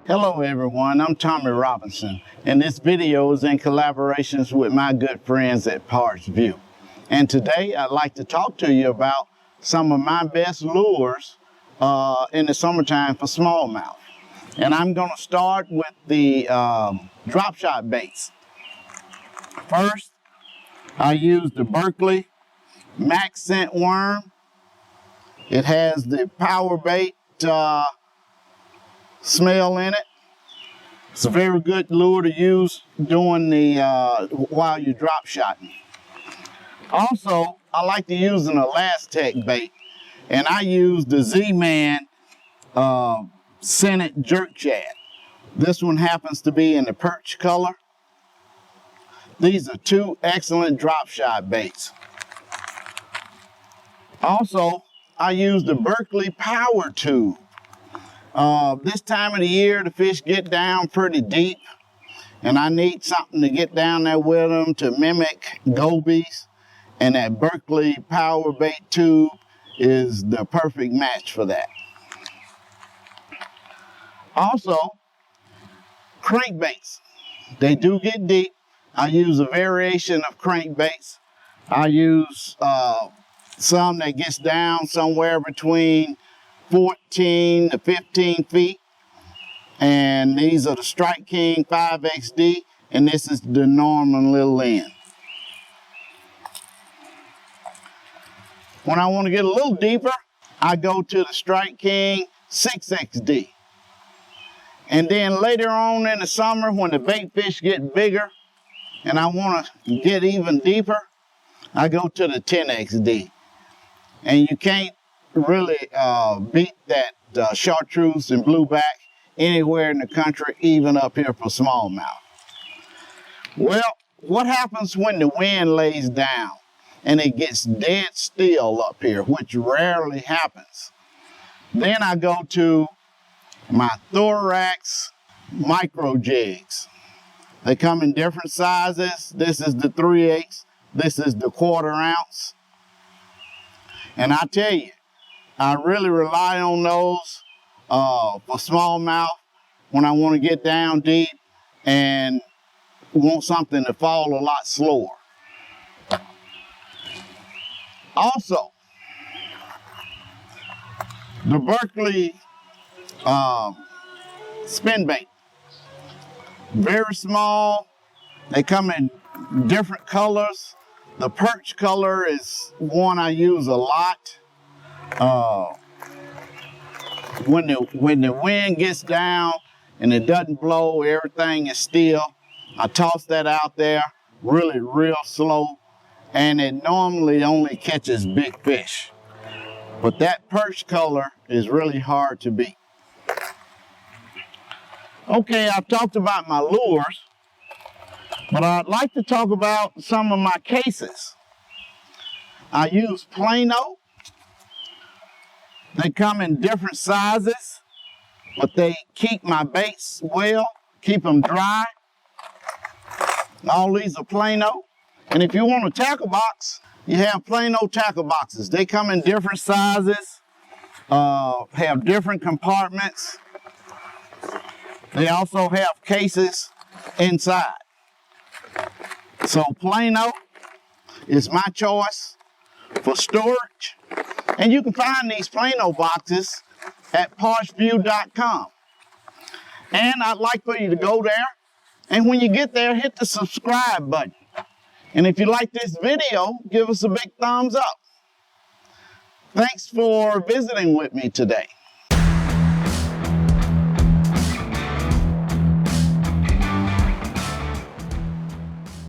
Hello everyone, I'm Tommy Robinson, and this video is in collaborations with my good friends at Parts View. And today I'd like to talk to you about some of my best lures in the summertime for smallmouth. And I'm going to start with the drop shot baits. First, I use the Berkeley MaxScent worm. It has the PowerBait smell in it. It's a very good lure to use during the while you're drop shotting. Also, I like to use an ElaZtech bait, and I use the Z-Man scented jerk shad. This one happens to be in the perch color. These are two excellent drop shot baits. Also, I use the Berkeley power tube. This time of the year, the fish get down pretty deep, and I need something to get down there with them to mimic gobies, and that Berkeley PowerBait tube is the perfect match for that. Also, crankbaits. They do get deep. I use a variation of crankbaits. I use some that gets down somewhere between 14 to 15 feet, and these are the Strike King 5XD, and this is the Norman little end. When I want to get a little deeper, I go to the Strike King 6XD. And then later on in the summer, when the bait fish get bigger and I want to get even deeper, I go to the 10XD. And you can't really beat that chartreuse and blueback anywhere in the country, even up here for smallmouth. Well, what happens when the wind lays down and it gets dead still up here, which rarely happens? Then I go to my Thoraks micro jigs. They come in different sizes. This is the 3/8. This is the 1/4 ounce. And I tell you, I really rely on those for smallmouth when I want to get down deep and want something to fall a lot slower. Also, the Berkeley SpinBait. Very small. They come in different colors. The perch color is one I use a lot. When the wind gets down and it doesn't blow, everything is still, I toss that out there really real slow, and it normally only catches big fish. But that perch color is really hard to beat. Okay, I've talked about my lures, but I'd like to talk about some of my cases. I use Plano. They come in different sizes, but they keep my baits well, keep them dry. All these are Plano. And if you want a tackle box, you have Plano tackle boxes. They come in different sizes, have different compartments. They also have cases inside. So Plano is my choice for storage. And you can find these Plano boxes at partsview.com. And I'd like for you to go there, and when you get there, hit the subscribe button. And if you like this video, give us a big thumbs up. Thanks for visiting with me today.